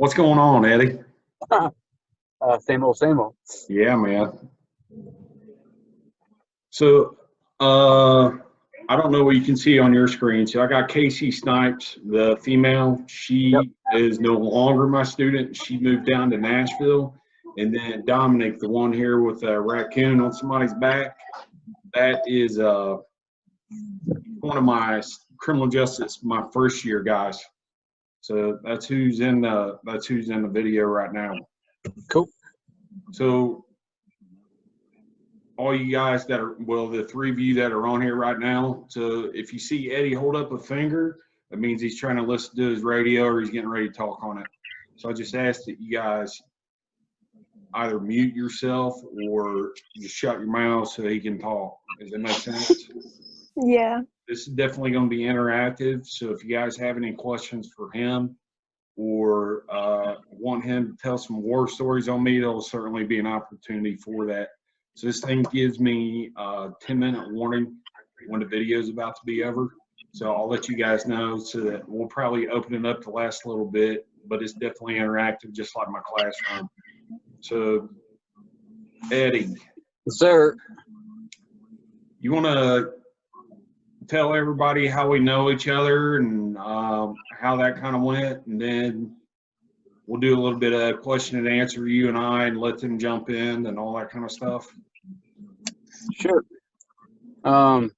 What's going on, Eddie? Same old, same old. Yeah, man. So, I don't know what you can see on your screen. So I got Casey Snipes, the female. She is no longer my student. She moved down to Nashville. And then Dominic, the one here with a raccoon on somebody's back, that is one of my criminal justice, my first year guys. So that's who's in the video right now. Cool. So all you guys that are, well, the three of you that are on here right now, so if you see Eddie hold up a finger, that means he's trying to listen to his radio or he's getting ready to talk on it. So I just ask that you guys either mute yourself or just shut your mouth so he can talk. Does that make sense? Yeah. This is definitely going to be interactive. So if you guys have any questions for him or want him to tell some war stories on me, there'll certainly be an opportunity for that. So this thing gives me a 10-minute warning when the video is about to be over. So I'll let you guys know so that we'll probably open it up to last a little bit, but it's definitely interactive, just like my classroom. So, Eddie. Yes, sir. You want to tell everybody how we know each other and how that kind of went, and then we'll do a little bit of question and answer, you and I, and let them jump in and all that kind of stuff. Sure. I'm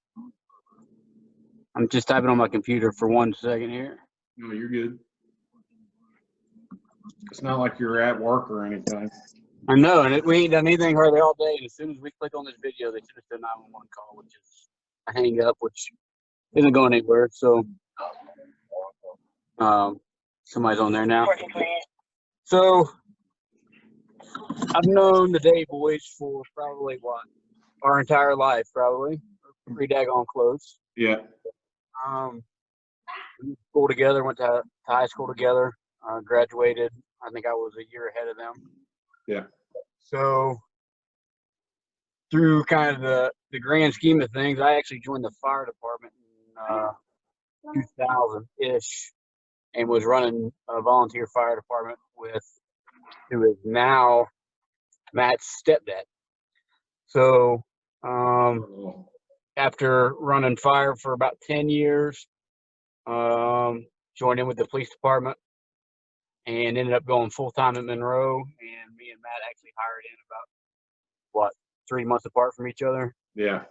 just typing on my computer for 1 second here. No, you're good. It's not like you're at work or anything. I know, and we ain't done anything hardly all day. And as soon as we click on this video, they send us a 911 call, which is a hang up, which isn't going anywhere. So, somebody's on there now. So, I've known the Day Boys for probably our entire life, probably pretty daggone close. Yeah. We went to school together, went to high school together, graduated. I think I was a year ahead of them. Yeah. So through kind of the grand scheme of things, I actually joined the fire department in 2000-ish and was running a volunteer fire department with who is now Matt's stepdad. So after running fire for about 10 years, joined in with the police department and ended up going full-time at Monroe. And me and Matt actually hired in about, 3 months apart from each other. Yeah.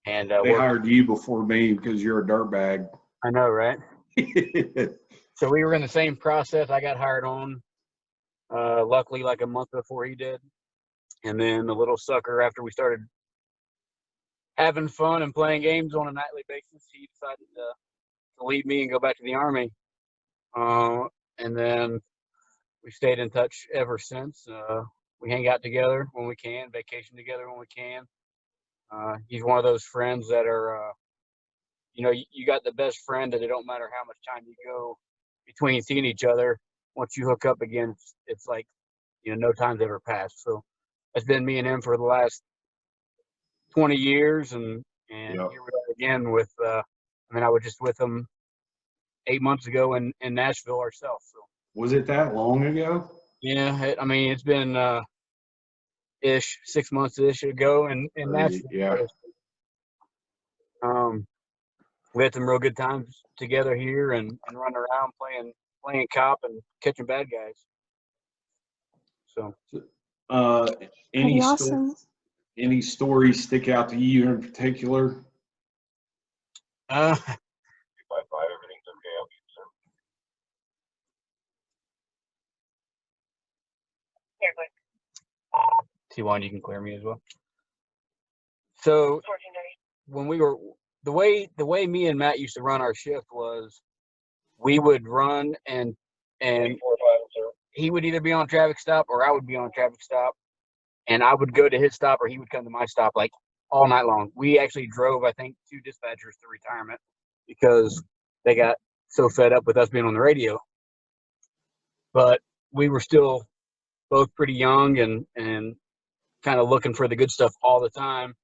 And they hired you before me because you're a dirtbag. I know, right? So we were in the same process. I got hired on, luckily, like a month before he did. And then the little sucker, after we started having fun and playing games on a nightly basis, he decided to leave me and go back to the Army. And then we stayed in touch ever since. We hang out together when we can, vacation together when we can. He's one of those friends that are, you got the best friend that it don't matter how much time you go between seeing each other. Once you hook up again, it's like, no time's ever passed. So it's been me and him for the last 20 years. And here we are again with, I was just with him 8 months ago in Nashville ourselves. So. Was it that long ago? Yeah, it's been 6 months-ish ago in Nashville. Yeah. We had some real good times together here and running around playing cop and catching bad guys. So any stories stick out to you in particular? T1, you can clear me as well. So when we were the way me and Matt used to run our shift was we would run and he would either be on a traffic stop or I would be on a traffic stop, and I would go to his stop or he would come to my stop, like all night long. We actually drove, I think, 2 dispatchers to retirement because they got so fed up with us being on the radio. But we were still both pretty young and kind of looking for the good stuff all the time.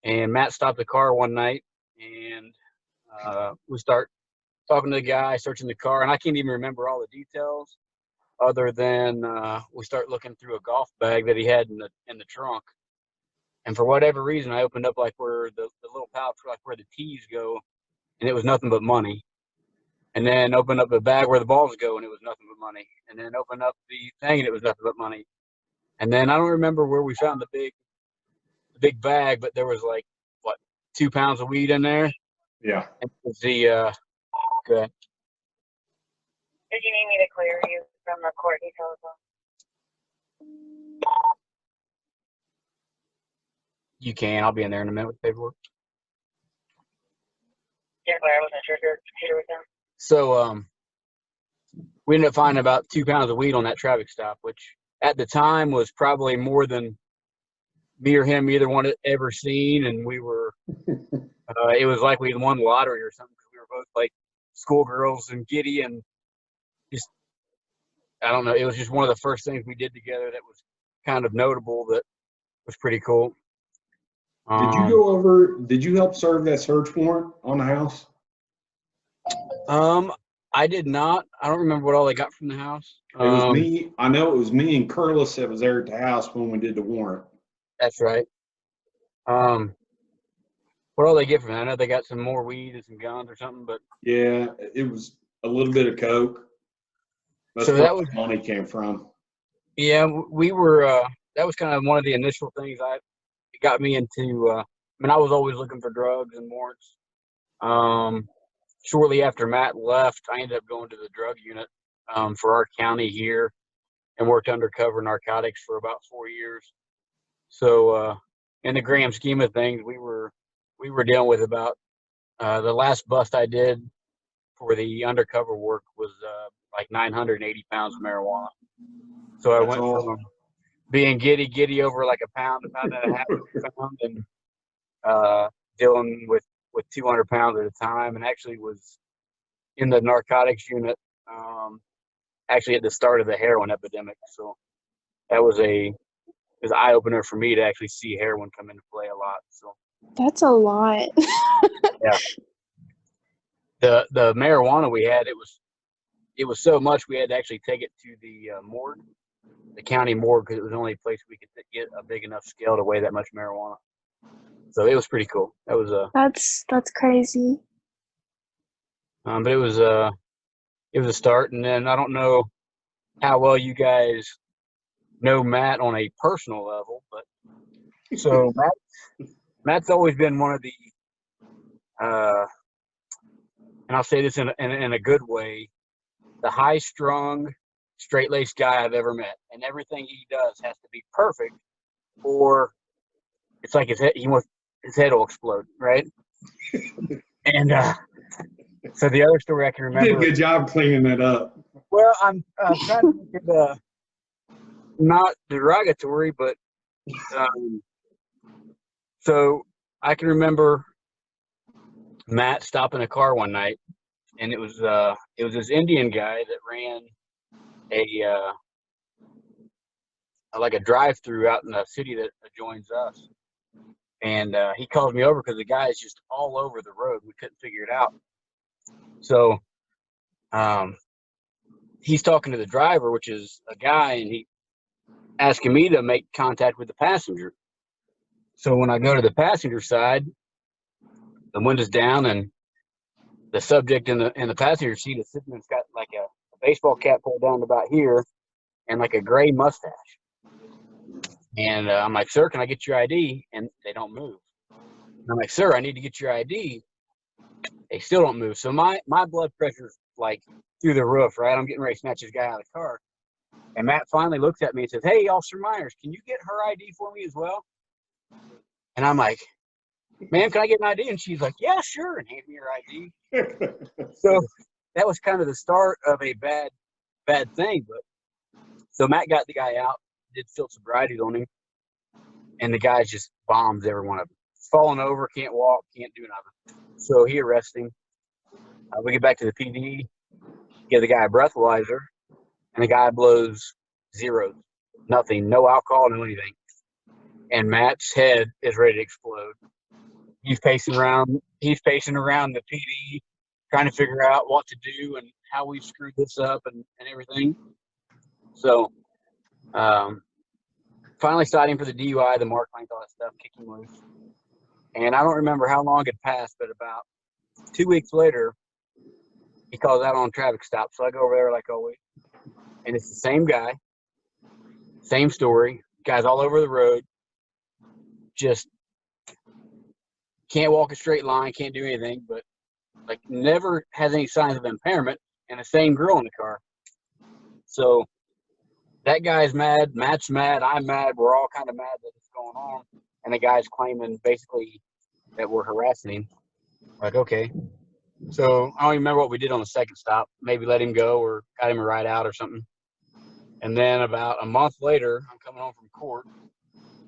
And Matt stopped the car one night, and we start talking to the guy, searching the car, and I can't even remember all the details. other than we start looking through a golf bag that he had in the trunk. And for whatever reason, I opened up like where the little pouch, like where the tees go, and it was nothing but money. And then opened up the bag where the balls go, and it was nothing but money. And then opened up the thing, and it was nothing but money. And then I don't remember where we found the big bag, but there was like what 2 pounds of weed in there. Yeah. And it was the okay. Did you need me to clear you from the court details? You can. I'll be in there in a minute with paperwork. Yeah, but I wasn't sure if your computer was down. So we ended up finding about 2 pounds of weed on that traffic stop, which at the time was probably more than me or him either one had ever seen. And we were, it was like we won lottery or something, because we were both like schoolgirls and giddy and just, I don't know. It was just one of the first things we did together that was kind of notable, that was pretty cool. Did you help serve that search warrant on the house? I did not. I don't remember what all they got from the house. It was me. I know it was me and Curlis that was there at the house when we did the warrant. That's right. What all they get from that? I know they got some more weed and some guns or something, but Yeah, it was a little bit of coke. That's So where that was- the money came from. yeah, we were. That was kind of one of the initial things it got me into. I mean, I was always looking for drugs and warrants. Shortly after Matt left, I ended up going to the drug unit for our county here, and worked undercover narcotics for about 4 years. So, in the grand scheme of things, we were dealing with about the last bust I did for the undercover work was like 980 pounds of marijuana. So I That's went all. from being giddy over like a pound and a half pound, and dealing with 200 pounds at a time, and actually was in the narcotics unit actually at the start of the heroin epidemic. So that was an eye opener for me to actually see heroin come into play a lot. So That's a lot. yeah, the marijuana we had, it was so much we had to actually take it to the morgue, the county morgue, because it was the only place we could get a big enough scale to weigh that much marijuana. So it was pretty cool. That was That's crazy. but it was a start. And then I don't know how well you guys know Matt on a personal level, but so Matt's always been one of the and I'll say this in a good way, the high-strung, straight-laced guy I've ever met. And everything he does has to be perfect, or it's like his head will explode, right? And so the other story I can You did a remember. good job cleaning that up. Well, I'm trying to make it not derogatory, but so I can remember Matt stopping a car one night, and it was this Indian guy that ran a drive-through out in the city that adjoins us, and he called me over because the guy is just all over the road. We couldn't figure it out. So he's talking to the driver, which is a guy, and he asking me to make contact with the passenger. So when I go to the passenger side, the window's down, and the subject in the passenger seat is sitting. It's got like a baseball cap pulled down to about here, and like a gray mustache. And I'm like, "Sir, can I get your ID?" And they don't move. And I'm like, "Sir, I need to get your ID." They still don't move. So my blood pressure's like through the roof, right? I'm getting ready to snatch this guy out of the car. And Matt finally looks at me and says, "Hey, Officer Myers, can you get her ID for me as well?" And I'm like, "Ma'am, can I get an ID?" And she's like, "Yeah, sure," and hand me her ID. So that was kind of the start of a bad thing. But so Matt got the guy out, did field sobriety on him, and the guy just bombs every one of them. Falling over, can't walk, can't do nothing. So he arrests him. We get back to the PD, give the guy a breathalyzer, and the guy blows zeros, nothing, no alcohol, no anything. And Matt's head is ready to explode. He's pacing around the PD, trying to figure out what to do and how we've screwed this up and everything. So, finally cited him for the DUI, the mark length, all that stuff, kicked him loose. And I don't remember how long had passed, but about 2 weeks later, he calls out on a traffic stop. So I go over there like always, and it's the same guy, same story. Guys all over the road, just can't walk a straight line, can't do anything, but like never has any signs of impairment, and the same girl in the car. So that guy's mad, Matt's mad, I'm mad, we're all kind of mad that it's going on. And the guy's claiming basically that we're harassing him. Like, okay. So I don't even remember what we did on the second stop. Maybe let him go or got him a ride out or something. And then about a month later, I'm coming home from court,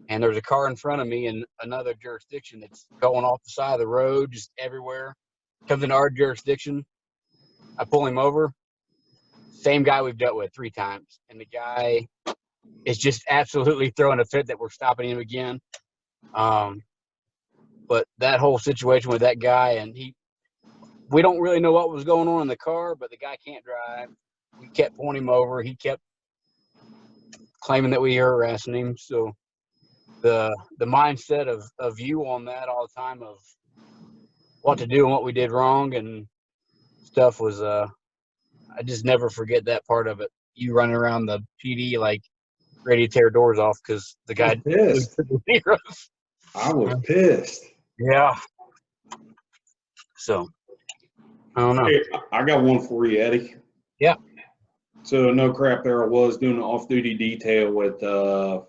and there's a car in front of me in another jurisdiction that's going off the side of the road, just everywhere. Comes into our jurisdiction. I pull him over. Same guy we've dealt with 3 times. And the guy is just absolutely throwing a fit that we're stopping him again. But that whole situation with that guy, and we don't really know what was going on in the car, but the guy can't drive. We kept pulling him over. He kept claiming that we were harassing him. So the mindset of you on that all the time of what to do and what we did wrong and stuff was I just never forget that part of it. You running around the PD like ready to tear doors off because the guy Pissed. I was pissed. Yeah. So I don't know. Hey, I got one for you, Eddie. Yeah. So no crap, there I was doing an off-duty detail at the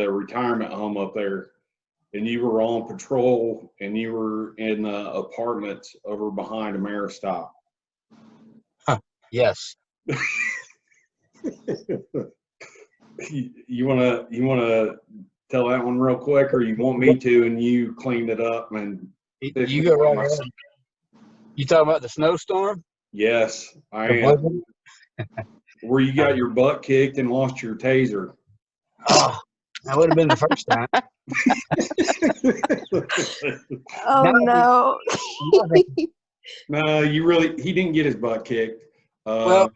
retirement home up there, and you were on patrol, and you were in apartments over behind Ameristop. Yes. You wanna tell that one real quick, or you want me to, and you cleaned it up and You go right ahead. You talking about the snowstorm? Yes, I am. Where you got your butt kicked and lost your taser. Oh, that would have been the first time. Oh no. No, he didn't get his butt kicked. Well,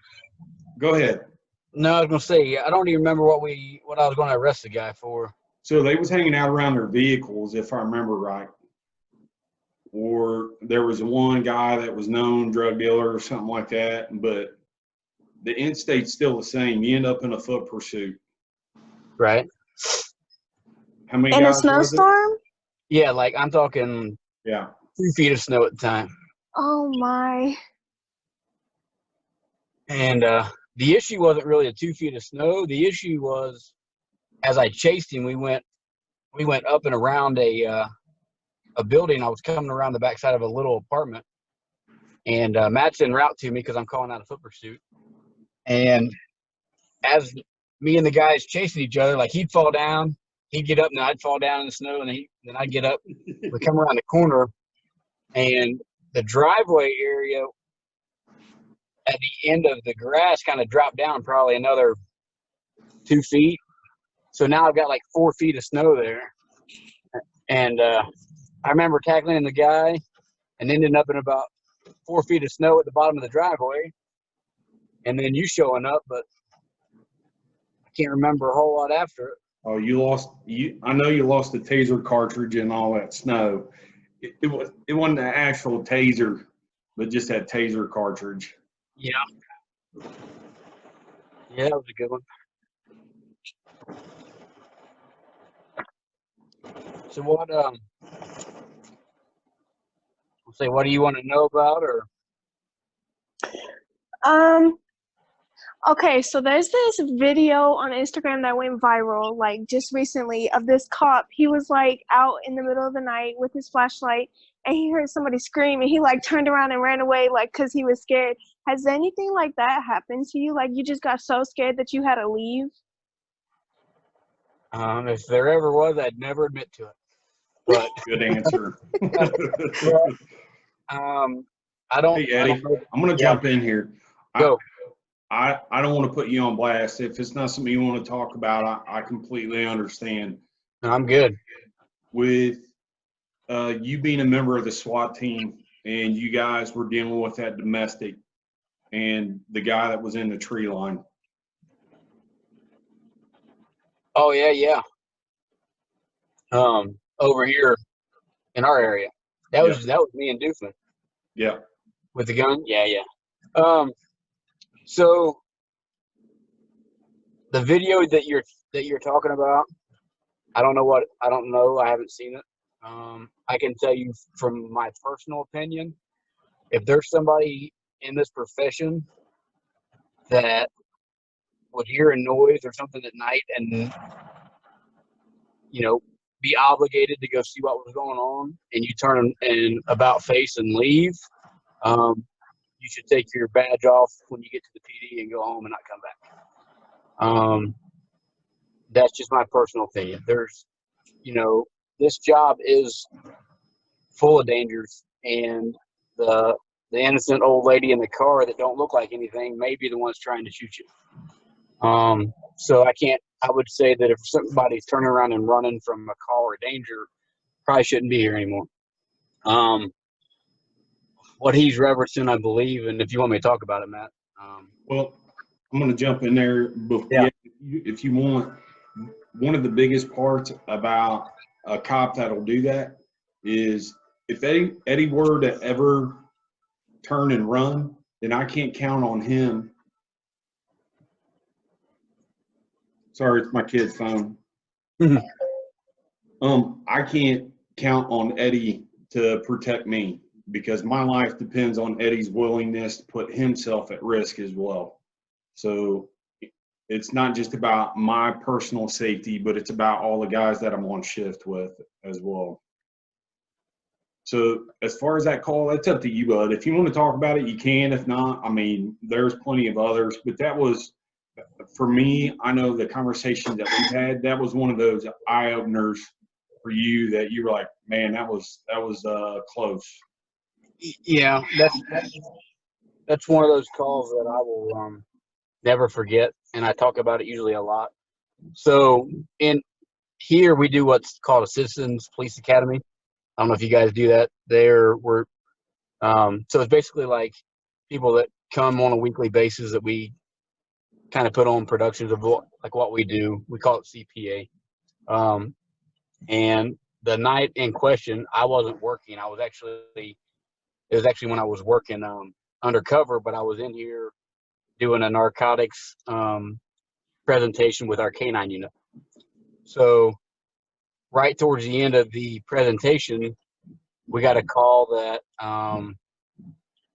go ahead. No, I was gonna say I don't even remember what I was going to arrest the guy for. So they was hanging out around their vehicles, if I remember right. Or there was one guy that was known drug dealer or something like that, but the end state's still the same. You end up in a foot pursuit. Right. How many In a guys was it? snowstorm? Yeah, like I'm talking Yeah. 2 feet of snow at the time. Oh my. And the issue wasn't really the 2 feet of snow. The issue was, as I chased him, we went up and around a building. I was coming around the backside of a little apartment, and Matt's en route to me because I'm calling out a foot pursuit. And as me and the guys chasing each other, like he'd fall down, he'd get up, and I'd fall down in the snow, and then I'd get up. We come around the corner, and the driveway area at the end of the grass kind of dropped down probably another 2 feet. So now I've got like 4 feet of snow there. And I remember tackling the guy and ending up in about 4 feet of snow at the bottom of the driveway. And then you showing up, but I can't remember a whole lot after it. Oh, I know you lost the taser cartridge and all that snow. It wasn't the actual taser, but just that taser cartridge. Yeah. Yeah, that was a good one. So what what do you want to know about, or Okay, so there's this video on Instagram that went viral, like just recently, of this cop. He was like out in the middle of the night with his flashlight, and he heard somebody scream, and he like turned around and ran away, like, cause he was scared. Has anything like that happened to you? Like you just got so scared that you had to leave? if there ever was, I'd never admit to it. But Good answer. I don't. Hey, Eddie, I'm going to jump in here. Go. I don't want to put you on blast. If it's not something you want to talk about, I completely understand. No, I'm good. With you being a member of the SWAT team and you guys were dealing with that domestic and the guy that was in the tree line, Oh yeah, yeah. Over here in our area, that Yeah. was me and Doofman Yeah. with the gun. Yeah, yeah. So the video that you're talking about, I don't know what I don't know. I haven't seen it. I can tell you from my personal opinion, if there's somebody in this profession that would hear a noise or something at night and be obligated to go see what was going on, and you turn and about face and leave, you should take your badge off when you get to the PD and go home and not come back. That's just my personal opinion. This job is full of dangers, and the innocent old lady in the car that don't look like anything may be the ones trying to shoot you. So I would say that if somebody's turning around and running from a call or danger, probably shouldn't be here anymore. What he's referencing, I believe, and if you want me to talk about it, Matt. Well, I'm going to jump in there. But Yeah. if you want, one of the biggest parts about a cop that'll do that is if Eddie were to ever turn and run, then I can't count on him. Sorry, it's my kid's phone. I can't count on Eddie to protect me because my life depends on Eddie's willingness to put himself at risk as well. So it's not just about my personal safety, but it's about all the guys that I'm on shift with as well. So as far as that call, that's up to you, bud. If you want to talk about it, you can. If not, I mean, there's plenty of others. But that was, for me, I know the conversation that we've had, that was one of those eye-openers for you that you were like, man, that was close. Yeah, that's one of those calls that I will never forget, and I talk about it usually a lot. So in here we do what's called a Citizens Police Academy. I don't know if you guys do that. So it's basically like people that come on a weekly basis that we kind of put on productions of what we do. We call it CPA. And the night in question, I wasn't working. It was actually when I was working undercover, but I was in here doing a narcotics presentation with our K9 unit. So right towards the end of the presentation, we got a call that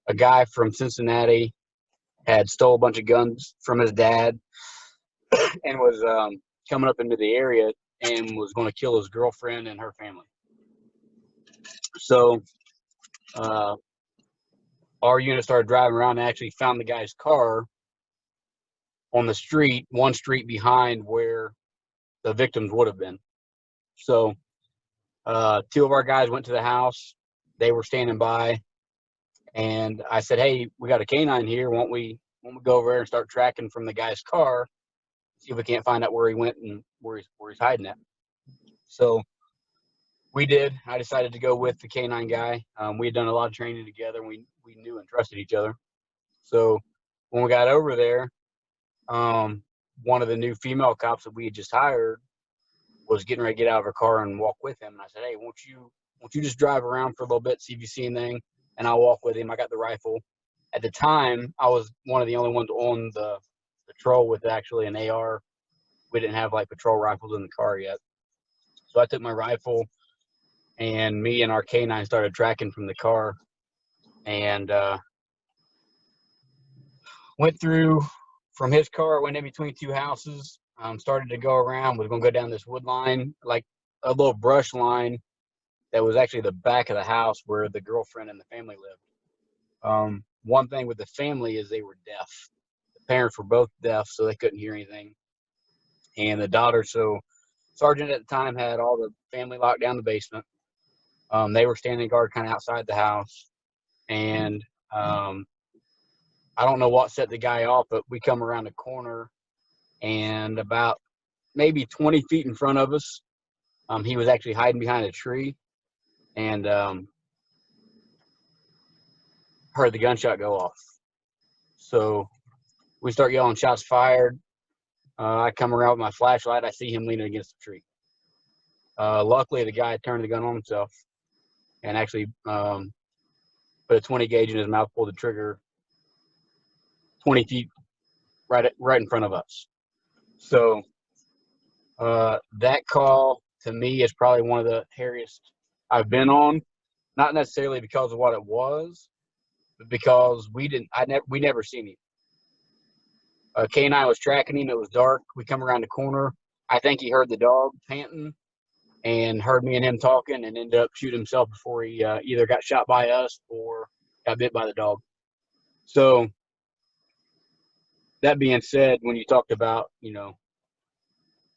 a guy from Cincinnati had stole a bunch of guns from his dad and was coming up into the area and was going to kill his girlfriend and her family. So our unit started driving around and actually found the guy's car on the street, one street behind where the victims would have been. So two of our guys went to the house. They were standing by, and I said, "Hey, we got a K9 here. Won't we go over there and start tracking from the guy's car, see if we can't find out where he went and where he's hiding at?" So we did. I decided to go with the K9 guy. We had done a lot of training together, and we knew and trusted each other. So when we got over there, one of the new female cops that we had just hired was getting ready to get out of her car and walk with him. And I said, "Hey, won't you just drive around for a little bit, see if you see anything?" And I'll walk with him. I got the rifle. At the time, I was one of the only ones on the patrol with actually an AR. We didn't have like patrol rifles in the car yet. So I took my rifle, and me and our K9 started tracking from the car, and went through from his car, went in between two houses, started to go around, was going to go down this wood line, like a little brush line that was actually the back of the house where the girlfriend and the family lived. One thing with the family is they were deaf. The parents were both deaf, so they couldn't hear anything. And the daughter, so Sergeant at the time had all the family locked down the basement. They were standing guard kind of outside the house. And I don't know what set the guy off, but we come around the corner, and about maybe 20 feet in front of us, he was actually hiding behind a tree, and heard the gunshot go off. So we start yelling shots fired. I come around with my flashlight. I see him leaning against the tree. Luckily, the guy turned the gun on himself and actually put a 20 gauge in his mouth, pulled the trigger 20 feet right in front of us. So that call to me is probably one of the hairiest I've been on. Not necessarily because of what it was, but because we never seen him. K9 was tracking him. It was dark. We come around the corner. I think he heard the dog panting and heard me and him talking and ended up shooting himself before he either got shot by us or got bit by the dog. So that being said, when you talked about,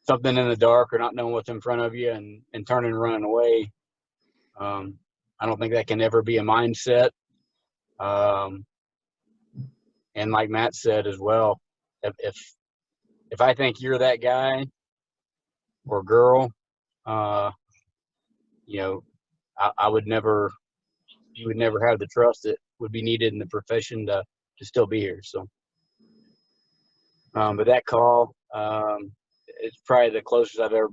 something in the dark or not knowing what's in front of you and turning and running away, I don't think that can ever be a mindset. And like Matt said as well, if I think you're that guy or girl, I would never, you would never have the trust that would be needed in the profession to still be here. So, but that call, it's probably the closest I've ever.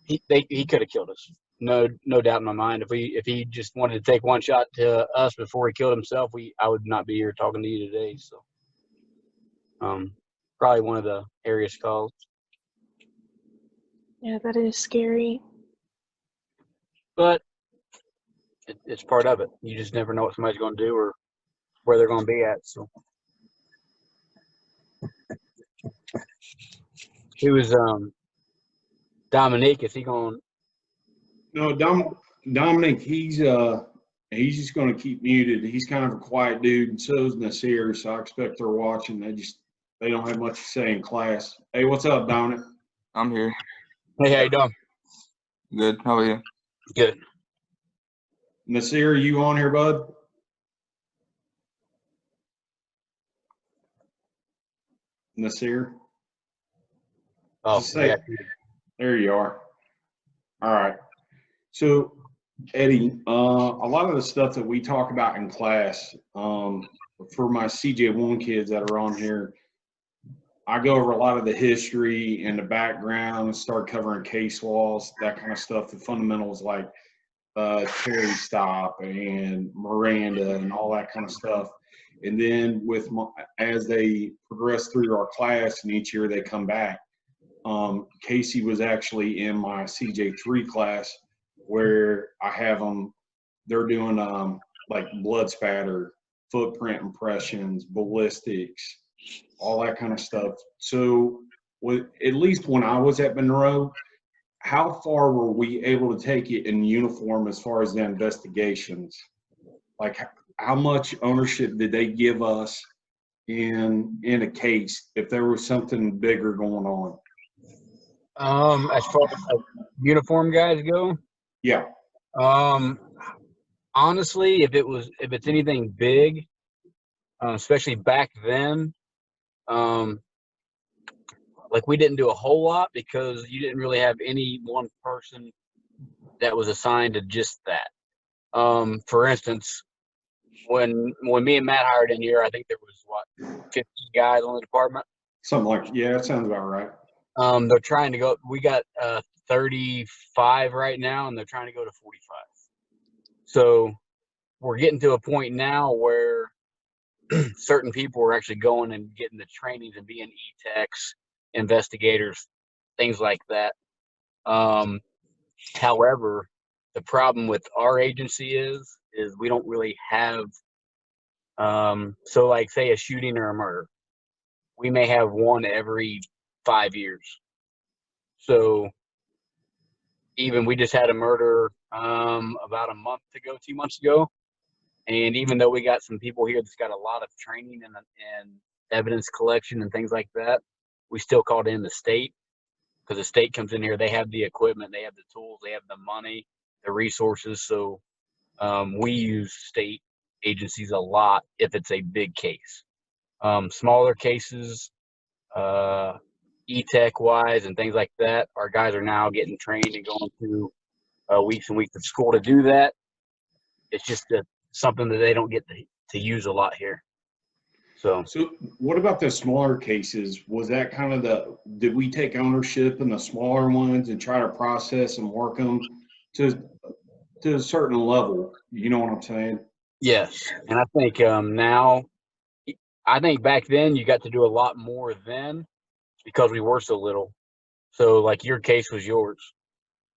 He could have killed us. No doubt in my mind. If he just wanted to take one shot to us before he killed himself, I would not be here talking to you today. So, probably one of the hairiest calls. Yeah, that is scary. But it's part of it. You just never know what somebody's going to do or where they're going to be at. So, who was Dominique? Is he going? No, Dominic, he's just going to keep muted. He's kind of a quiet dude, and so is Nasir. So I expect they're watching. They don't have much to say in class. Hey, what's up, Dominic? I'm here. Hey, how you doing? Good. How are you? Good. Nasir, you on here, bud? Nasir? Oh, Just say- yeah. There you are. All right. So, Eddie, a lot of the stuff that we talk about in class, for my CJ1 kids that are on here, I go over a lot of the history and the background, start covering case laws, that kind of stuff, the fundamentals like Terry stop and Miranda and all that kind of stuff. And then as they progress through our class and each year they come back, Casey was actually in my CJ3 class where I have them, they're doing like blood spatter, footprint impressions, ballistics, all that kind of stuff. So at least when I was at Monroe, how far were we able to take it in uniform as far as the investigations? Like how much ownership did they give us in a case if there was something bigger going on? As far as uniform guys go, Yeah. honestly, if it's anything big, especially back then, like we didn't do a whole lot because you didn't really have any one person that was assigned to just that. For instance, when me and Matt hired in here, I think there was 50 guys on the department. Something like, yeah, that sounds about right. They're trying to go, we got 35 right now, and they're trying to go to 45. So we're getting to a point now where certain people are actually going and getting the trainings and being E-techs, investigators, things like that. However, the problem with our agency is we don't really have, so like say a shooting or a murder, we may have one every 5 years. So even we just had a murder about a month ago, 2 months ago. And even though we got some people here that's got a lot of training and evidence collection and things like that, we still called in the state because the state comes in here. They have the equipment, they have the tools, they have the money, the resources. So we use state agencies a lot if it's a big case. Smaller cases, E-tech wise and things like that, our guys are now getting trained and going through weeks and weeks of school to do that. It's just something that they don't get to use a lot here. So So what about the smaller cases? Was that kind of did we take ownership in the smaller ones and try to process and work them to a certain level? You know what I'm saying? yes, and I think now, I think back then you got to do a lot more then because we were so little. So like your case was yours,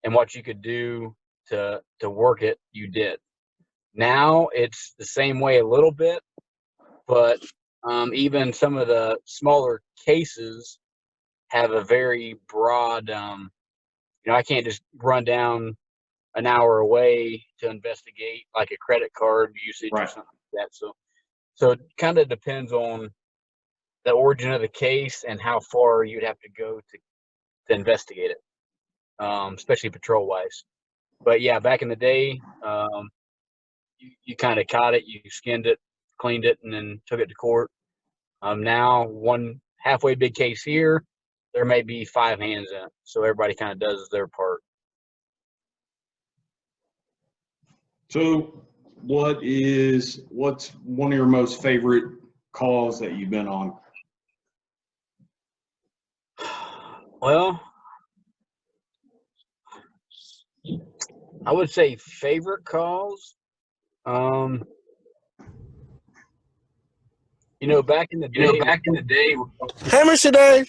and what you could do to work it, you did. Now it's the same way a little bit, but even some of the smaller cases have a very broad. I can't just run down an hour away to investigate like a credit card usage or Right. something like that. So it kind of depends on the origin of the case and how far you'd have to go to investigate it, especially patrol wise. But yeah, back in the day, you kind of caught it, you skinned it, cleaned it, and then took it to court. Now, one halfway big case here, there may be 5 hands in it, so everybody kind of does their part. So what's one of your most favorite calls that you've been on? Well, I would say favorite calls. Back in the day, Hey, Mr. Dave.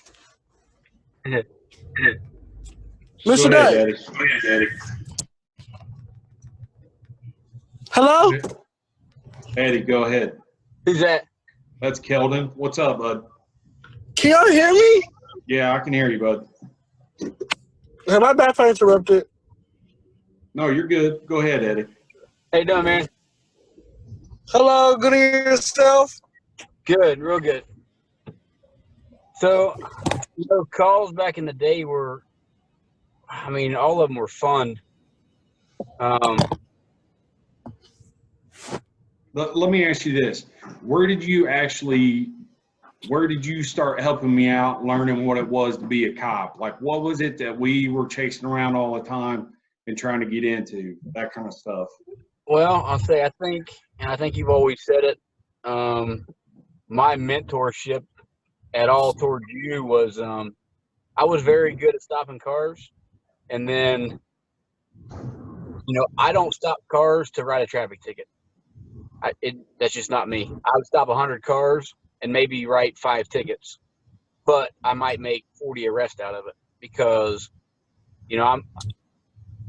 Mr. Go ahead, Dave. Daddy. Go ahead, Daddy. Hello? Eddie, go ahead. who's that? That's Keldon. What's up, bud? Can y'all hear me? Yeah, I can hear you, bud. Hey, my bad if I interrupted. No, you're good. Go ahead, Eddie. How you doing, man? Hello, good evening yourself. Good, real good. So, calls back in the day were, all of them were fun. Let me ask you this. Where did you start helping me out, learning what it was to be a cop? Like, what was it that we were chasing around all the time and trying to get into, that kind of stuff? Well, I'll say, I think you've always said it. My mentorship at all towards you was, I was very good at stopping cars. And then, I don't stop cars to write a traffic ticket. That's just not me. I would stop 100 cars and maybe write 5 tickets, but I might make 40 arrests out of it because,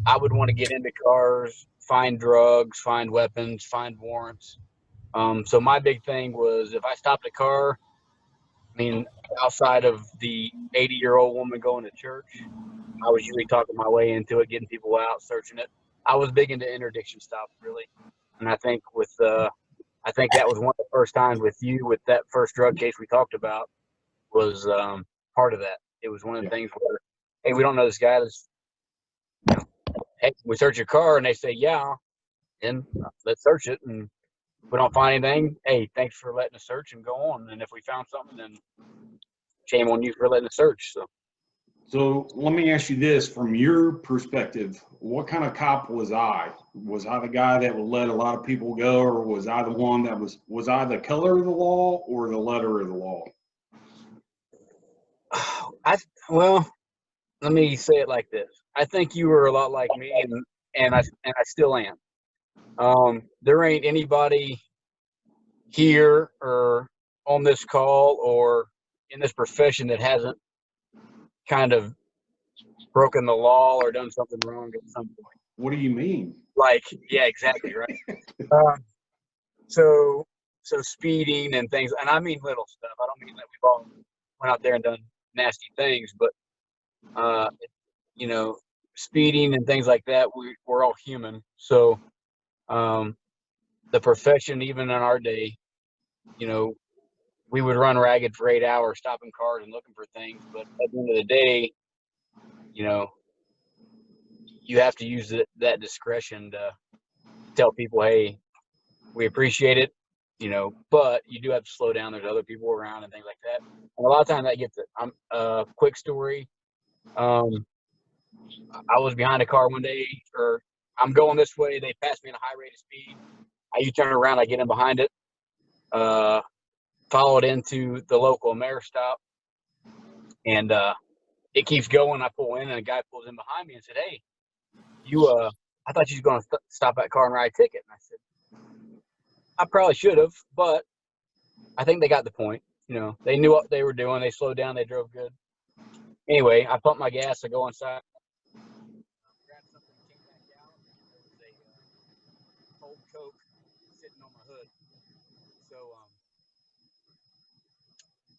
I would want to get into cars, find drugs, find weapons, find warrants. So my big thing was if I stopped a car, outside of the 80-year-old woman going to church, I was usually talking my way into it, getting people out, searching it. I was big into interdiction stops, really. And I think I think that was one of the first times with you, with that first drug case we talked about, was part of that. It was one of the things where, hey, we don't know this guy. Hey, we search your car, and they say, yeah, and let's search it. And if we don't find anything, hey, thanks for letting us search and go on. And if we found something, then shame on you for letting us search. So let me ask you this, from your perspective, what kind of cop was I? Was I the guy that would let a lot of people go, or was I the one that was I the color of the law or the letter of the law? Well, let me say it like this. I think you were a lot like me, and I still am. There ain't anybody here or on this call or in this profession that hasn't kind of broken the law or done something wrong at some point. What do you mean? Yeah, exactly, right. So speeding and things, and I mean little stuff. I don't mean that we've all went out there and done nasty things, but speeding and things like that, we're all human. So the profession, even in our day, we would run ragged for 8 hours, stopping cars and looking for things. But at the end of the day, you have to use that discretion to tell people, hey, we appreciate it, but you do have to slow down. There's other people around and things like that. And a lot of times that gets it. Quick story. I was behind a car one day, or I'm going this way. They passed me in a high rate of speed. I U-turn around. I get in behind it. followed into the local Ameristop, and it keeps going. I pull in, and a guy pulls in behind me and said, "Hey, I thought you was going to stop that car and write a ticket." And I said, "I probably should have, but I think they got the point. You know, they knew what they were doing. They slowed down. They drove good." Anyway, I pumped my gas. I go inside, grabbed something, came back out, and there was a cold Coke sitting on my hood. So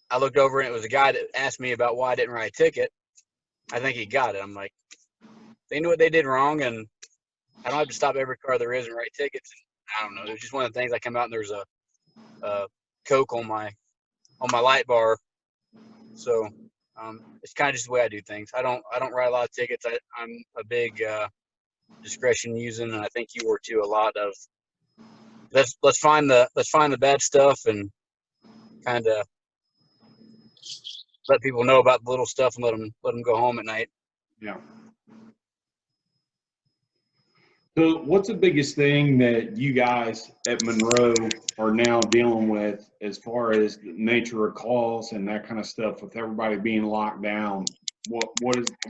I looked over, and it was a guy that asked me about why I didn't write a ticket. I think he got it. I'm like, they knew what they did wrong, and I don't have to stop every car there is and write tickets. And I don't know. It was just one of the things. I come out and there's a Coke on my light bar. So it's kind of just the way I do things. I don't write a lot of tickets. I'm a big discretion using, and I think you were too. A lot of let's find the bad stuff and kind of let people know about the little stuff and let them go home at night. Yeah. So what's the biggest thing that you guys at Monroe are now dealing with as far as the nature of calls and that kind of stuff with everybody being locked down?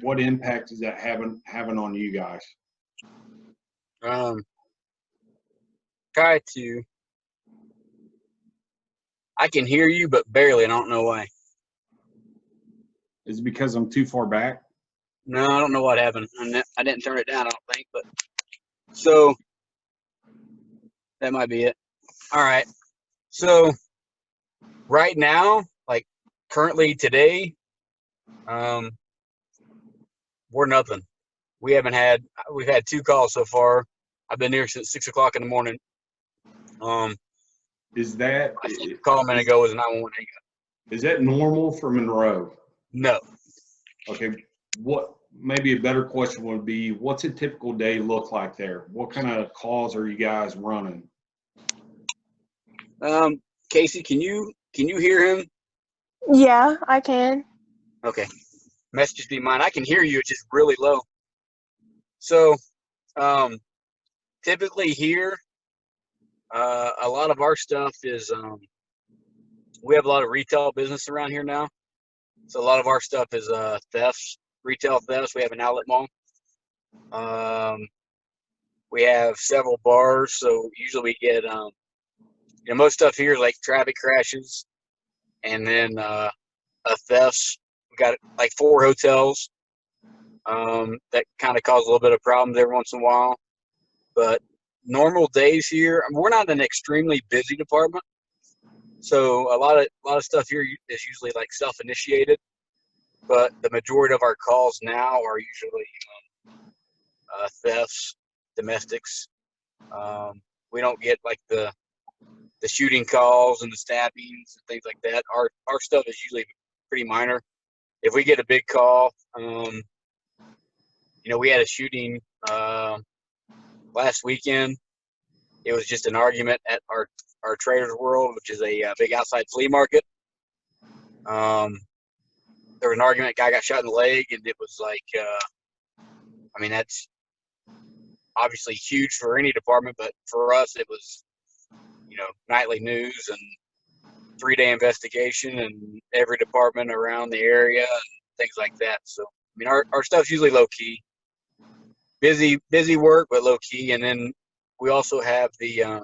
What impact is that having on you guys? I can hear you, but barely. I don't know why. Is it because I'm too far back? No, I don't know what happened. I didn't turn it down, I don't think, but so that might be it. All right. So right now, like currently today, we're nothing. We've had 2 calls so far. I've been here since 6 o'clock in the morning. Is that Call a minute ago was 911. is that normal for Monroe? No. Okay. What maybe a better question would be, what's a typical day look like there? What kind of calls are you guys running? Casey, can you hear him? Yeah, I can. Okay. Messages be mine. I can hear you. It's just really low. So, typically here, a lot of our stuff is, we have a lot of retail business around here now. So a lot of our stuff is thefts, retail thefts. We have an outlet mall. We have several bars. So usually we get, most stuff here is like traffic crashes and then thefts. We got like 4 hotels that kind of cause a little bit of problems every once in a while. But normal days here, we're not an extremely busy department. So a lot of stuff here is usually like self-initiated, but the majority of our calls now are usually thefts, domestics. We don't get like the shooting calls and the stabbings and things like that. Our stuff is usually pretty minor. If we get a big call, we had a shooting last weekend. It was just an argument at our Trader's World, which is a big outside flea market. There was an argument, guy got shot in the leg, and it was like, that's obviously huge for any department, but for us, it was, nightly news and 3-day investigation and every department around the area and things like that. So, our stuff's usually low key, busy work, but low key. And then we also have the,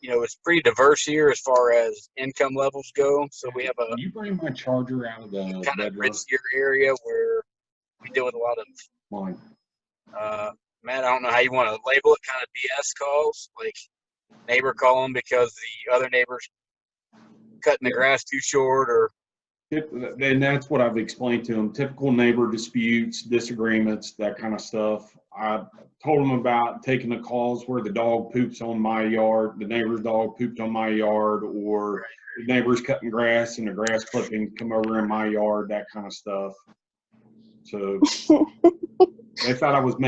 it's pretty diverse here as far as income levels go. So we have a Can you bring my charger out of the kind of bedroom? riskier area where we deal with a lot of, Mine. Matt, I don't know how you want to label it, kind of BS calls, like neighbor calling because the other neighbor's cutting the grass too short, or And that's what I've explained to them. Typical neighbor disputes, disagreements, that kind of stuff. I told them about taking the calls where the dog poops on my yard, the neighbor's dog pooped on my yard, or the neighbor's cutting grass and the grass clippings come over in my yard, that kind of stuff. So they thought I was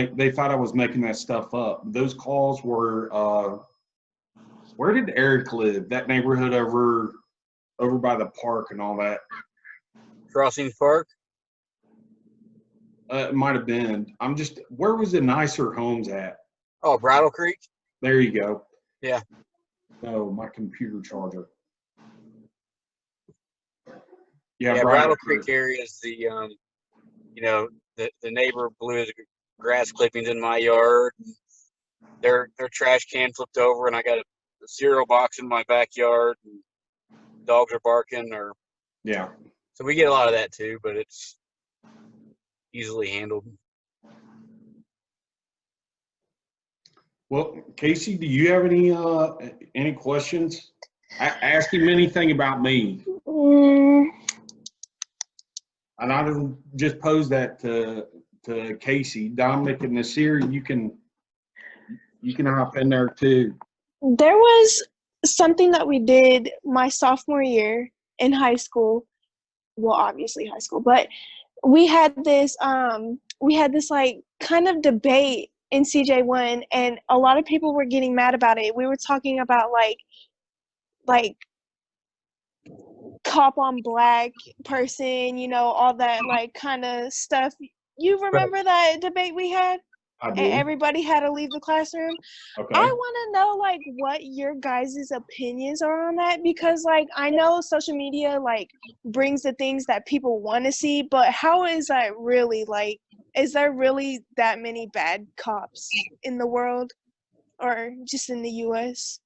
making that stuff up. Those calls were where did Eric live? That neighborhood over by the park and all that. Crossings Park. It might have been. Where was the nicer homes at? Oh, Bridle Creek. There you go. Yeah. Oh, my computer charger. Yeah, Bridal Bridal Creek. Creek area is the you know, the neighbor blew his grass clippings in my yard. Their trash can flipped over, and I got a cereal box in my backyard. And dogs are barking, Yeah. so we get a lot of that too, but it's easily handled. Well, Casey, do you have any questions? Ask him anything about me. And I didn't just pose that to Casey. Dominic and Nasir, you can hop in there too. There was something that we did my sophomore year in high school. Well, obviously high school, but we had this like kind of debate in CJ1, and a lot of people were getting mad about it. We were talking about like cop on black person, you know, all that like kind of stuff. You remember that debate we had? I And do. everybody had to leave the classroom. Okay. I want to know like what your guys' opinions are on that, because like I know social media like brings the things that people want to see, but how is that really? Like, is there really that many bad cops in the world or just in the US?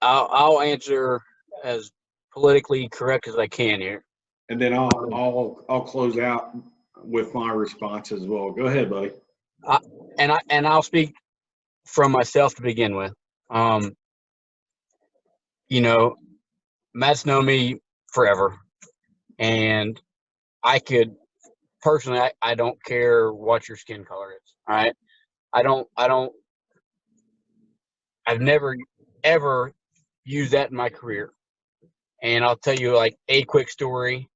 I'll answer as politically correct as I can here. And then I'll close out with my response as well. Go ahead, buddy. And I'll speak from myself to begin with. You know, Matt's known me forever, and I could personally, I don't care what your skin color is. All right, I've never ever used that in my career. And I'll tell you like a quick story.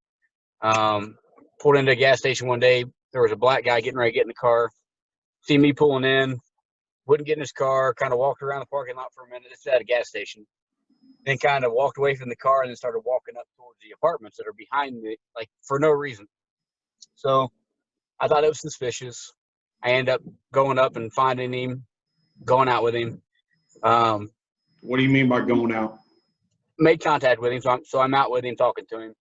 Pulled into a gas station one day. There was a black guy getting ready to get in the car. See me pulling in, wouldn't get in his car, kind of walked around the parking lot for a minute. It's at a gas station. Then kind of walked away from the car and then started walking up towards the apartments that are behind me, like for no reason. So I thought it was suspicious. I end up going up and finding him, going out with him. What do you mean by going out? Made contact with him, so I'm out with him, talking to him.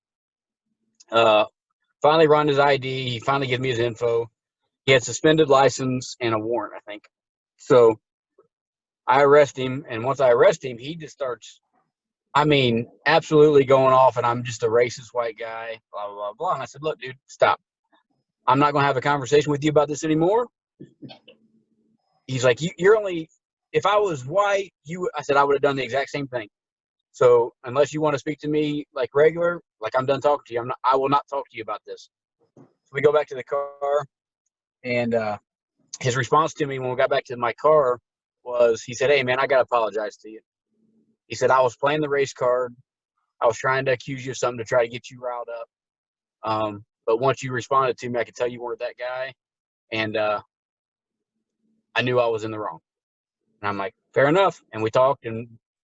Finally run his ID. He finally gives me his info. He had suspended license and a warrant, I think. So I arrest him, and once I arrest him, he just starts, I mean, absolutely going off, and I'm just a racist white guy, blah, blah, blah, blah. And I said, look, dude, stop. I'm not going to have a conversation with you about this anymore. He's like, you're only, if I was white, I said I would have done the exact same thing. So unless you want to speak to me like regular, like I'm done talking to you, I will not talk to you about this. So we go back to the car, and his response to me when we got back to my car was, he said, hey man, I got to apologize to you. He said, I was playing the race card. I was trying to accuse you of something to try to get you riled up. But once you responded to me, I could tell you weren't that guy. And I knew I was in the wrong. And I'm like, fair enough. And we talked, and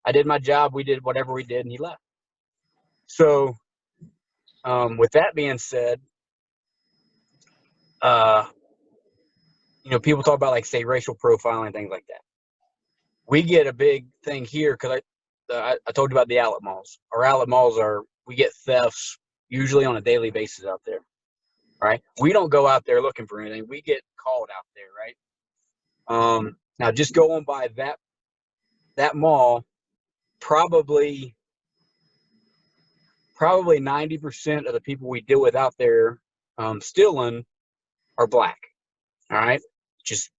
I did my job. We did whatever we did, and he left. So with that being said, you know, people talk about like, say, racial profiling and things like that. We get a big thing here because I told you about the outlet malls. Our outlet malls we get thefts usually on a daily basis out there. All right. We don't go out there looking for anything. We get called out there, right? Now just going by that mall, probably 90% of the people we deal with out there stealing are black. All right. Just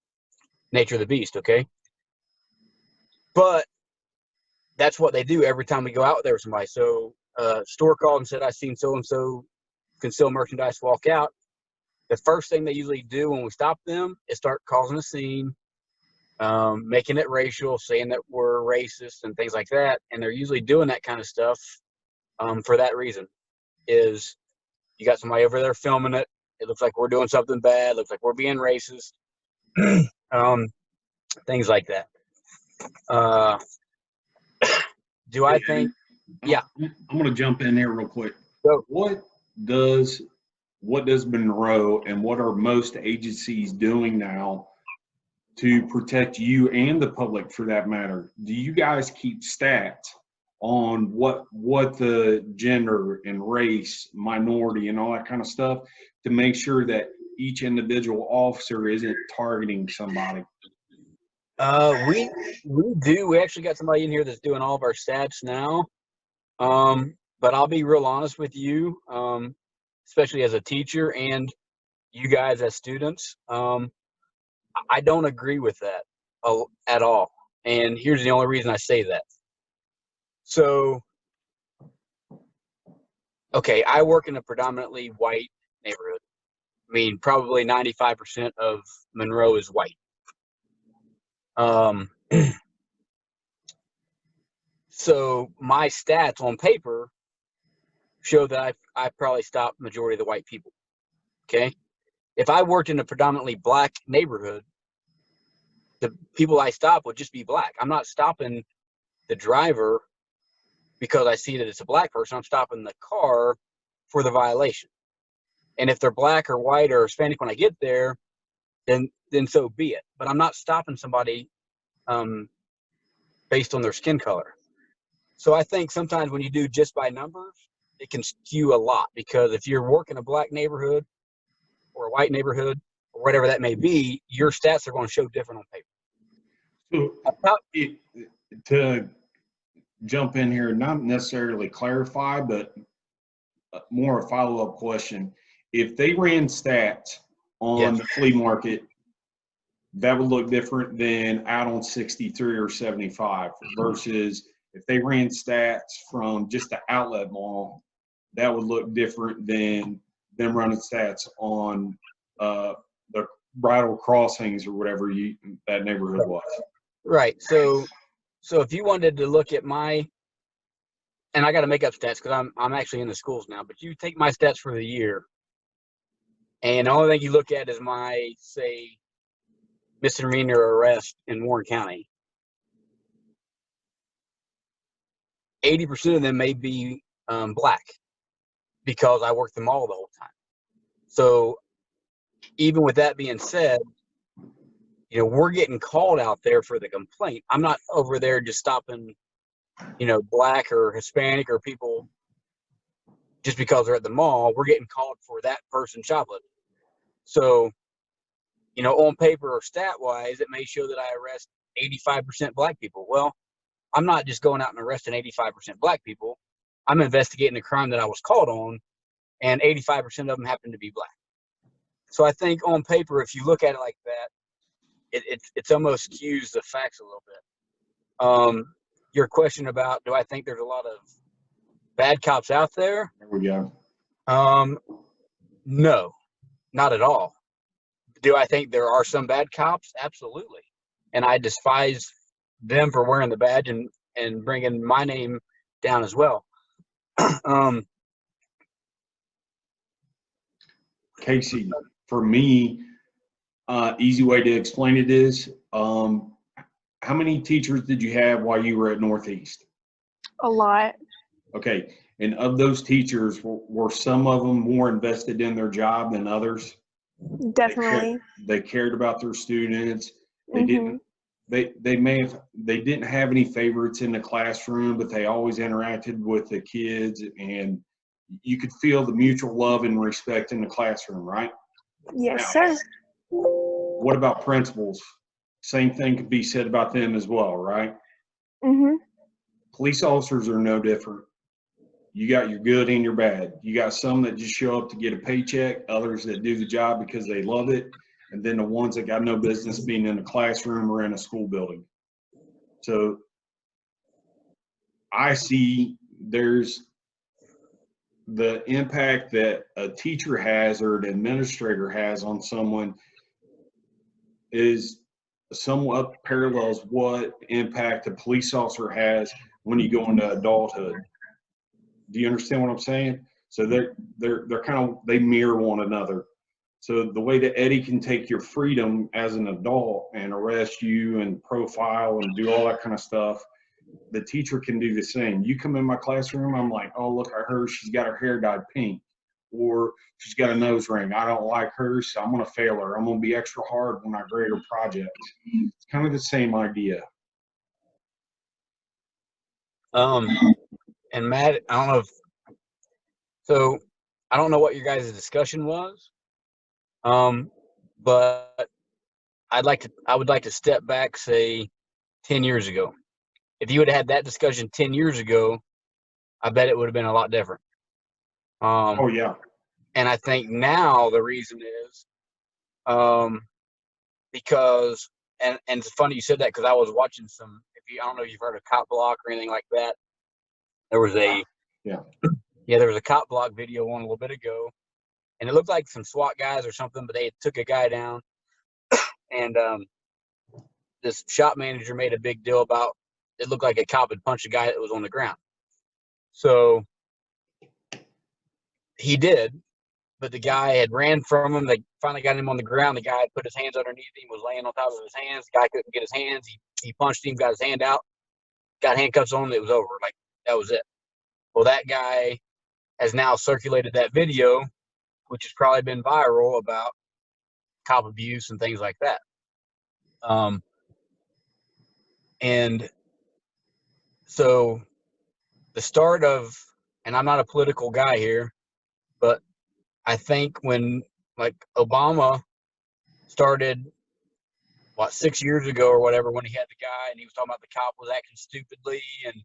nature of the beast. Okay. But that's what they do every time we go out there with somebody. So store called and said, I seen so-and-so conceal merchandise walk out. The first thing they usually do when we stop them is start causing a scene, making it racial, saying that we're racist and things like that. And they're usually doing that kind of stuff for that reason. Is you got somebody over there filming it. It looks like we're doing something bad. Looks like we're being racist. Things like that. Do I think? Yeah. I'm going to jump in there real quick. Go. What does Monroe and what are most agencies doing now to protect you and the public for that matter? Do you guys keep stats on what the gender and race, minority, and all that kind of stuff to make sure that each individual officer isn't targeting somebody? We do. We actually got somebody in here that's doing all of our stats now. But I'll be real honest with you, especially as a teacher and you guys as students. I don't agree with that at all. And here's the only reason I say that. So, okay, I work in a predominantly white neighborhood. I mean, probably 95% of Monroe is white. So my stats on paper show that I probably stopped majority of the white people. Okay. If I worked in a predominantly black neighborhood, the people I stop would just be black. I'm not stopping the driver because I see that it's a black person. I'm stopping the car for the violation. And if they're black or white or Hispanic when I get there, then so be it. But I'm not stopping somebody based on their skin color. So I think sometimes when you do just by numbers, it can skew a lot, because if you're working a black neighborhood or a white neighborhood or whatever that may be, your stats are going to show different on paper. So to jump in here, not necessarily clarify, but more a follow-up question. If they ran stats on the flea market, that would look different than out on 63 or 75 versus if they ran stats from just the outlet mall, that would look different than them running stats on the bridal crossings or whatever that neighborhood was. Right. So if you wanted to look at my, and I got to make up stats because I'm actually in the schools now, but you take my stats for the year, and the only thing you look at is my, say, misdemeanor arrest in Warren County. 80% of them may be black because I work the mall the whole time. So even with that being said, you know, we're getting called out there for the complaint. I'm not over there just stopping, you know, black or Hispanic or people just because they're at the mall. We're getting called for that person shoplifting. So, you know, on paper or stat wise, it may show that I arrest 85% black people. Well, I'm not just going out and arresting 85% black people. I'm investigating a crime that I was called on, and 85% of them happen to be black. So I think on paper, if you look at it like that, it's almost skews the facts a little bit. Your question about, do I think there's a lot of bad cops out there? There we go. No, not at all. Do I think there are some bad cops? Absolutely. And I despise them for wearing the badge and bringing my name down as well. Casey, for me, easy way to explain it is, how many teachers did you have while you were at Northeast? A lot. Okay, and of those teachers, were some of them more invested in their job than others? Definitely. They cared about their students. They Mhm. didn't. They didn't have any favorites in the classroom, but they always interacted with the kids, and you could feel the mutual love and respect in the classroom, right? Yes, sir. What about principals? Same thing could be said about them as well, right? Mhm. Police officers are no different. You got your good and your bad. You got some that just show up to get a paycheck, others that do the job because they love it, and then the ones that got no business being in a classroom or in a school building. So I see there's the impact that a teacher has or an administrator has on someone is somewhat parallels what impact a police officer has when you go into adulthood. Do you understand what I'm saying? So they're kind of, they mirror one another. So the way that Eddie can take your freedom as an adult and arrest you and profile and do all that kind of stuff, the teacher can do the same. You come in my classroom, I'm like, oh, look at her. She's got her hair dyed pink, or she's got a nose ring. I don't like her, so I'm going to fail her. I'm going to be extra hard when I grade her projects. It's kind of the same idea. And Matt, I don't know if so. I don't know what your guys' discussion was. But I would like to step back, say 10 years ago. If you would have had that discussion 10 years ago, I bet it would have been a lot different. Oh, yeah. And I think now the reason is because, and it's funny you said that because I was watching some, I don't know if you've heard of Cop Block or anything like that. There was there was a Cop Block video on a little bit ago, and it looked like some SWAT guys or something, but they took a guy down, and this shop manager made a big deal about it looked like a cop had punched a guy that was on the ground. So he did, but the guy had ran from him. They finally got him on the ground. The guy had put his hands underneath him, was laying on top of his hands. The guy couldn't get his hands. He punched him, got his hand out, got handcuffs on him. It was over. Like, that was it. Well, that guy has now circulated that video, which has probably been viral, about cop abuse and things like that. And so the start of, and I'm not a political guy here, but I think when like Obama started, 6 years ago or whatever, when he had the guy and he was talking about the cop was acting stupidly and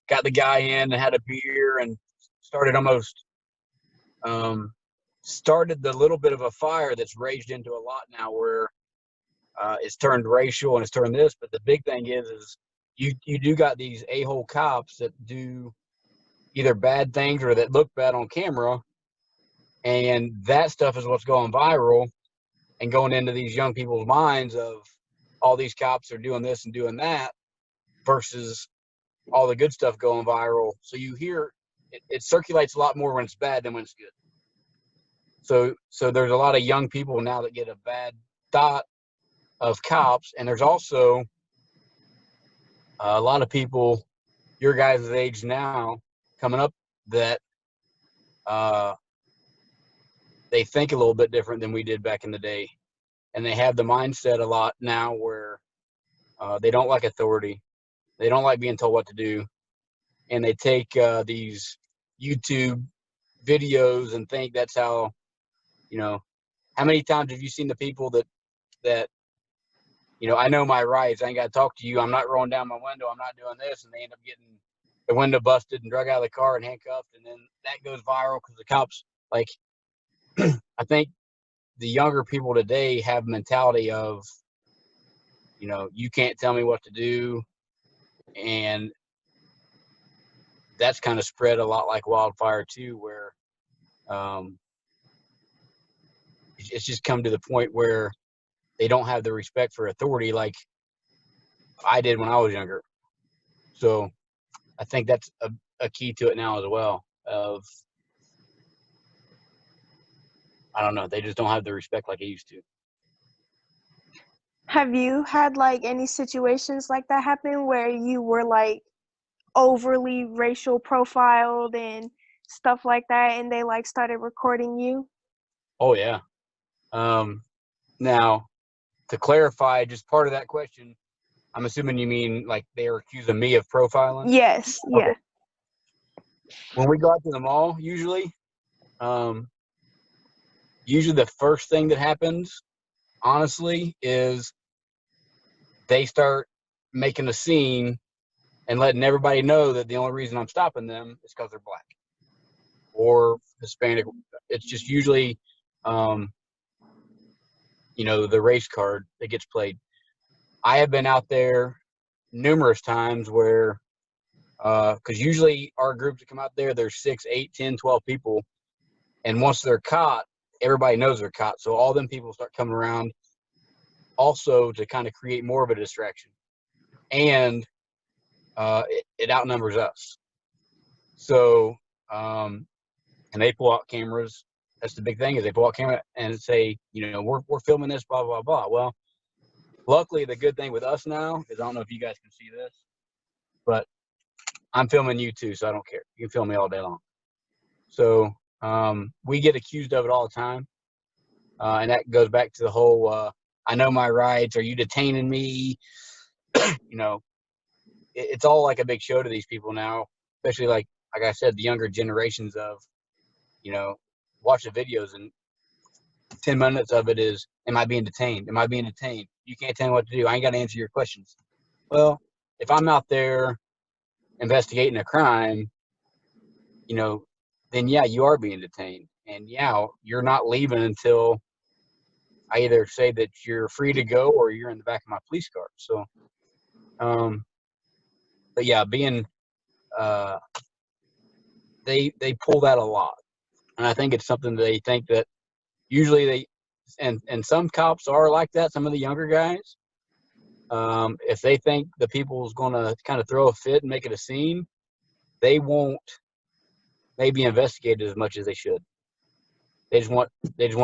got the guy in and had a beer and started started the little bit of a fire that's raged into a lot now where it's turned racial and it's turned this. But the big thing is you do got these a-hole cops that do either bad things or that look bad on camera, and that stuff is what's going viral and going into these young people's minds of all these cops are doing this and doing that versus all the good stuff going viral. So you hear it circulates a lot more when it's bad than when it's good. So there's a lot of young people now that get a bad thought of cops, and there's also a lot of people your guys' age now coming up that they think a little bit different than we did back in the day, and they have the mindset a lot now where they don't like authority, they don't like being told what to do, and they take these YouTube videos and think that's how, how many times have you seen the people that I know my rights, I ain't got to talk to you, I'm not rolling down my window, I'm not doing this, and they end up getting the window busted and drug out of the car and handcuffed, and then that goes viral because the cops, like, I think the younger people today have a mentality of, you can't tell me what to do, and that's kind of spread a lot like wildfire too, where it's just come to the point where they don't have the respect for authority like I did when I was younger. So I think that's a key to it now as well. Of, I don't know, they just don't have the respect like they used to. Have you had like any situations like that happen where you were like overly racial profiled and stuff like that, and they like started recording you? Oh yeah. Now, to clarify just part of that question, I'm assuming you mean like they were accusing me of profiling? Yes. Okay. Yeah. When we go out to the mall, usually the first thing that happens, honestly, is they start making a scene and letting everybody know that the only reason I'm stopping them is because they're black or Hispanic. It's just usually, the race card that gets played. I have been out there numerous times where, because usually our groups that come out there, there's 6, 8, 10, 12 people. And once they're caught, everybody knows they're caught. So all them people start coming around also to kind of create more of a distraction. And it outnumbers us. So, and they pull out cameras. That's the big thing, is they pull out camera and say, we're filming this, blah, blah, blah. Well, luckily, the good thing with us now is, I don't know if you guys can see this, but I'm filming you too, so I don't care. You can film me all day long. So we get accused of it all the time. And that goes back to the whole, I know my rights. Are you detaining me? it's all like a big show to these people now, especially like I said, the younger generations of, watch the videos and 10 minutes of it is, am I being detained? Am I being detained? You can't tell me what to do. I ain't got to answer your questions. Well, if I'm out there investigating a crime, then yeah, you are being detained. And yeah, you're not leaving until I either say that you're free to go or you're in the back of my police car. So, but yeah, they pull that a lot. And I think it's something they think that usually and some cops are like that, some of the younger guys. If they think the people's going to kind of throw a fit and make it a scene, they won't maybe investigate it as much as they should. They just want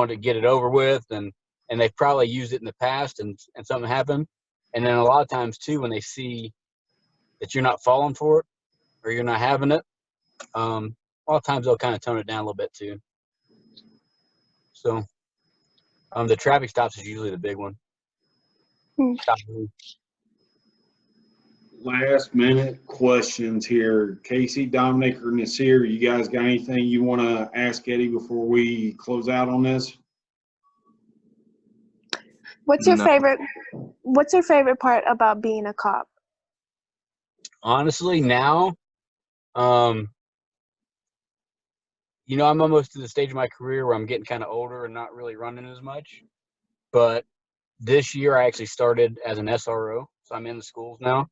to get it over with, and they've probably used it in the past and something happened. And then a lot of times too, when they see that you're not falling for it or you're not having it, a lot of times they'll kind of tone it down a little bit too. So the traffic stops is usually the big one. Last minute questions here. Casey, Dominic, or Nasir, you guys got anything you want to ask Eddie before we close out on this? What's your No. favorite part about being a cop? Honestly, now, I'm almost to the stage of my career where I'm getting kind of older and not really running as much. But this year I actually started as an SRO, so I'm in the schools now.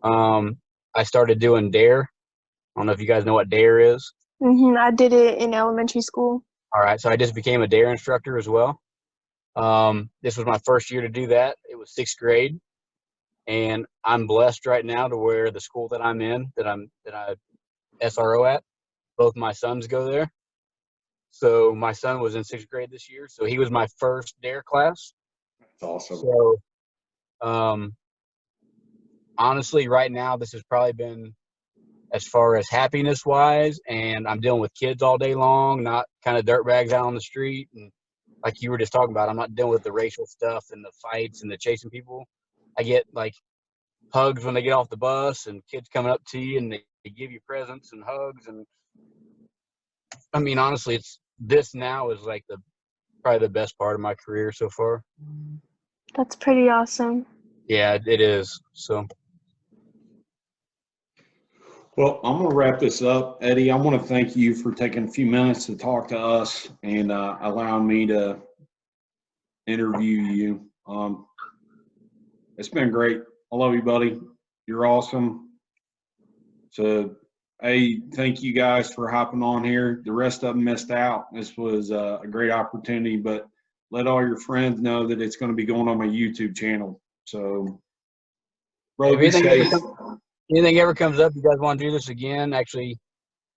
I started doing DARE. I don't know if you guys know what DARE is. I did it in elementary school. All right, so I just became a DARE instructor as well. This was my first year to do that. It was 6th grade, and I'm blessed right now to where the school that I'm in, that I SRO at, both my sons go there. So my son was in 6th grade this year, so he was my first DARE class. That's awesome. So, honestly, right now, this has probably been, as far as happiness wise, and I'm dealing with kids all day long, not kind of dirtbags out on the street. And like you were just talking about, I'm not dealing with the racial stuff and the fights and the chasing people. I get like hugs when they get off the bus and kids coming up to you and they give you presents and hugs. And I mean, honestly, this now is like probably the best part of my career so far. That's pretty awesome. Yeah, it is. So. Well, I'm going to wrap this up. Eddie, I want to thank you for taking a few minutes to talk to us and allowing me to interview you. It's been great. I love you, buddy. You're awesome. So, hey, thank you guys for hopping on here. The rest of them missed out. This was a great opportunity, but let all your friends know that it's going to be going on my YouTube channel. So, brother, be safe. Anything ever comes up, you guys want to do this again, actually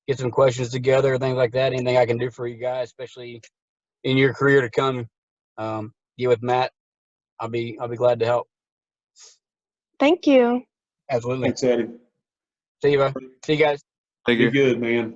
get some questions together, things like that, anything I can do for you guys, especially in your career to come, get with Matt, I'll be glad to help. Thank you. Absolutely. Thanks, Eddie. See you, bud. See you guys. Take Be care. good, man.